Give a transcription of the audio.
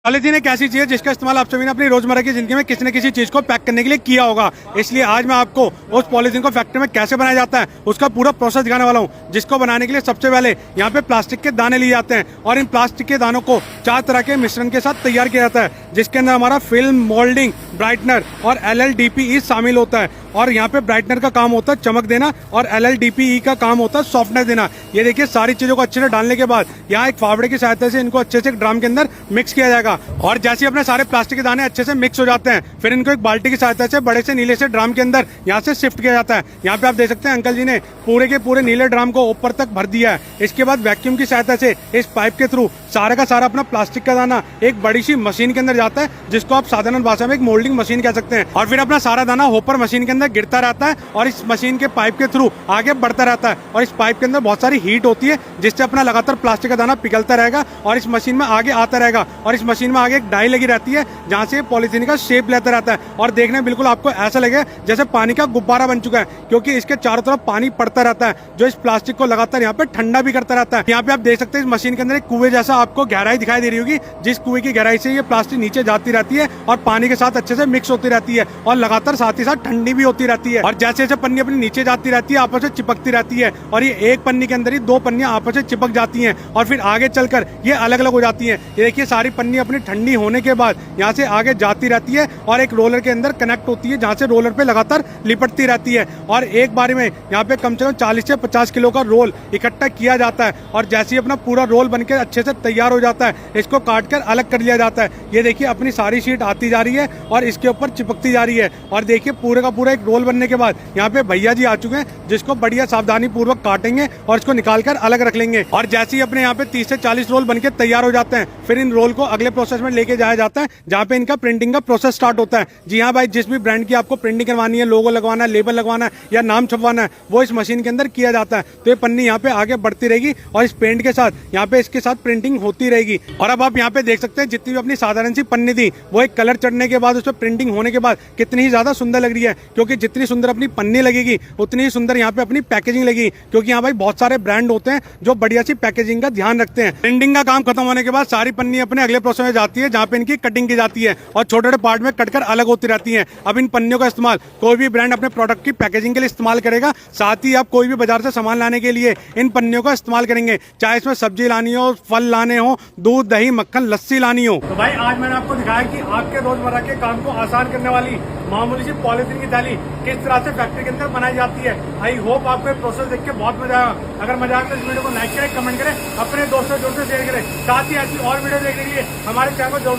Polythene एक ऐसी चीज है जिसका इस्तेमाल आप सभी ने अपनी रोजमर्रा की जिंदगी में किसी न किसी चीज को पैक करने के लिए किया होगा। इसलिए आज मैं आपको उस पॉलीथीन को फैक्ट्री में कैसे बनाया जाता है उसका पूरा प्रोसेस दिखाने वाला हूँ। जिसको बनाने के लिए सबसे पहले यहाँ पे प्लास्टिक के दाने लिए जाते हैं और इन प्लास्टिक के दानों को 4 तरह के मिश्रण के साथ तैयार किया जाता है, जिसके अंदर हमारा फिल्म, मोल्डिंग, ब्राइटनर और LLDPE शामिल होता है। और यहाँ पे ब्राइटनर का काम होता है चमक देना और LLDPE का काम होता है सॉफ्टनेस देना। ये देखिए सारी चीजों को अच्छे से डालने के बाद यहाँ एक फावड़े की सहायता से इनको अच्छे से ड्रम के अंदर मिक्स किया जाएगा। और जैसे अपने सारे प्लास्टिक के दाने अच्छे से मिक्स हो जाते हैं, फिर इनको एक बाल्टी की सहायता से बड़े से नीले से ड्रम के अंदर यहाँ से शिफ्ट किया जाता है। यहाँ पे आप देख सकते हैं अंकल जी ने पूरे के पूरे नीले ड्रम को ऊपर तक भर दिया है। इसके बाद वैक्यूम की सहायता से इस पाइप के थ्रू सारा का सारा अपना प्लास्टिक का दाना एक बड़ी सी मशीन के अंदर जाता है, जिसको आप साधारण भाषा में एक मोल्डिंग मशीन कह सकते हैं। और फिर अपना सारा दाना होपर मशीन के अंदर गिरता रहता है और इस मशीन के पाइप के थ्रू आगे बढ़ता रहता है। और इस पाइप के अंदर बहुत सारी हीट होती है, जिससे अपना लगातार प्लास्टिक का दाना पिघलता रहेगा और इस मशीन में आगे आता रहेगा। और इस मशीन में आगे एक डाई लगी रहती है जहां से पॉलीथीन का शेप लेता रहता है और देखने में बिल्कुल आपको ऐसा लगे जैसे पानी का गुब्बारा बन चुका है, क्योंकि इसके चारों तरफ पानी पड़ता रहता है जो इस प्लास्टिक को लगातार यहाँ पे ठंडा भी करता रहता है। यहाँ पे आप देख सकते हैं इस मशीन के अंदर एक कुएं जैसा आपको गहराई दिखाई दे रही होगी, जिस कुएं की गहराई से ये प्लास्टिक नीचे जाती रहती है और पानी के साथ अच्छे से मिक्स होती रहती है और लगातार साथ ही साथ ठंडी भी होती रहती है। और जैसे जैसे पन्नी अपनी नीचे जाती रहती है आपस में चिपकती रहती है और ये एक पन्नी के अंदर ही 2 पन्नियां आपस में चिपक जाती हैं और फिर आगे चलकर ये अलग अलग हो जाती हैं। ये देखिए सारी पन्नी अपनी ठंडी होने के बाद यहाँ से आगे जाती रहती है और एक रोलर के अंदर कनेक्ट होती है, जहाँ से रोलर पे लगातार लिपटती रहती है। और एक बार में यहाँ पे कम से कम 40 से 50 किलो का रोल इकट्ठा किया जाता है और जैसे ही अपना पूरा रोल बनकर अच्छे से तैयार हो जाता है, इसको काट कर अलग कर लिया जाता है। ये देखिए अपनी सारी शीट आती जा रही है और इसके ऊपर चिपकती जा रही है। और देखिए पूरे का पूरा एक रोल बनने के बाद यहाँ पे भैया जी आ चुके हैं, जिसको बढ़िया सावधानी पूर्वक काटेंगे और इसको निकाल कर अलग रख लेंगे। और जैसे ही अपने यहाँ पे 30 से 40 रोल बनके तैयार हो जाते हैं, फिर इन रोल को अगले प्रोसेस में लेके जाया जाता है, जहाँ पे इनका प्रिंटिंग का प्रोसेस स्टार्ट होता है। जी हाँ भाई, जिस भी ब्रांड की आपको प्रिंटिंग करवानी है, लोगो लगवाना है, लेबल लगवाना है या नाम छपवाना है, वो इस मशीन के अंदर किया जाता है। तो ये पन्नी यहाँ पे आगे बढ़ती रहेगी और इस पेंट के साथ यहाँ पे इसके साथ प्रिंटिंग होती रहेगी। और अब आप यहाँ पे देख सकते हैं जितनी भी अपनी साधारण सी पन्नी थी, वो एक कलर चढ़ने के बाद उस पर प्रिंटिंग होने के बाद कितनी ही ज्यादा सुंदर लग रही है। क्योंकि जितनी सुंदर अपनी पन्नी लगेगी उतनी ही सुंदर यहाँ पे अपनी पैकेजिंग लगेगी। क्योंकि यहाँ भाई बहुत सारे ब्रांड होते हैं जो बढ़िया सी पैकेजिंग का ध्यान रखते हैं। प्रिंटिंग का काम खत्म होने के बाद सारी पन्नी अपने अगले प्रोसेस में जाती है, जहाँ पे इनकी कटिंग की जाती है और छोटे छोटे पार्ट में कटकर अलग होती रहती है। अब इन पन्नियों का इस्तेमाल कोई भी ब्रांड अपने प्रोडक्ट की पैकेजिंग के लिए इस्तेमाल करेगा। साथ ही आप कोई भी बाजार से सामान लाने के लिए इन पन्नियों का इस्तेमाल करेंगे, चाहे इसमें सब्जी लानी हो, फल लाने हो, दूध, दही, मक्खन, लस्सी लानी हो। तो भाई आज मैंने आपको दिखाया कि आपके रोजमर्रा के काम को आसान करने वाली मामूली सी पॉलीथीन की थैली किस तरह से फैक्ट्री के अंदर बनाई जाती है। आई होप आपको प्रोसेस देख के बहुत मजा आया। अगर मजा आया तो इस वीडियो को लाइक करें, कमेंट करें, अपने दोस्तों शेयर करें। साथ ही ऐसी और वीडियो देखने के लिए हमारे चैनल को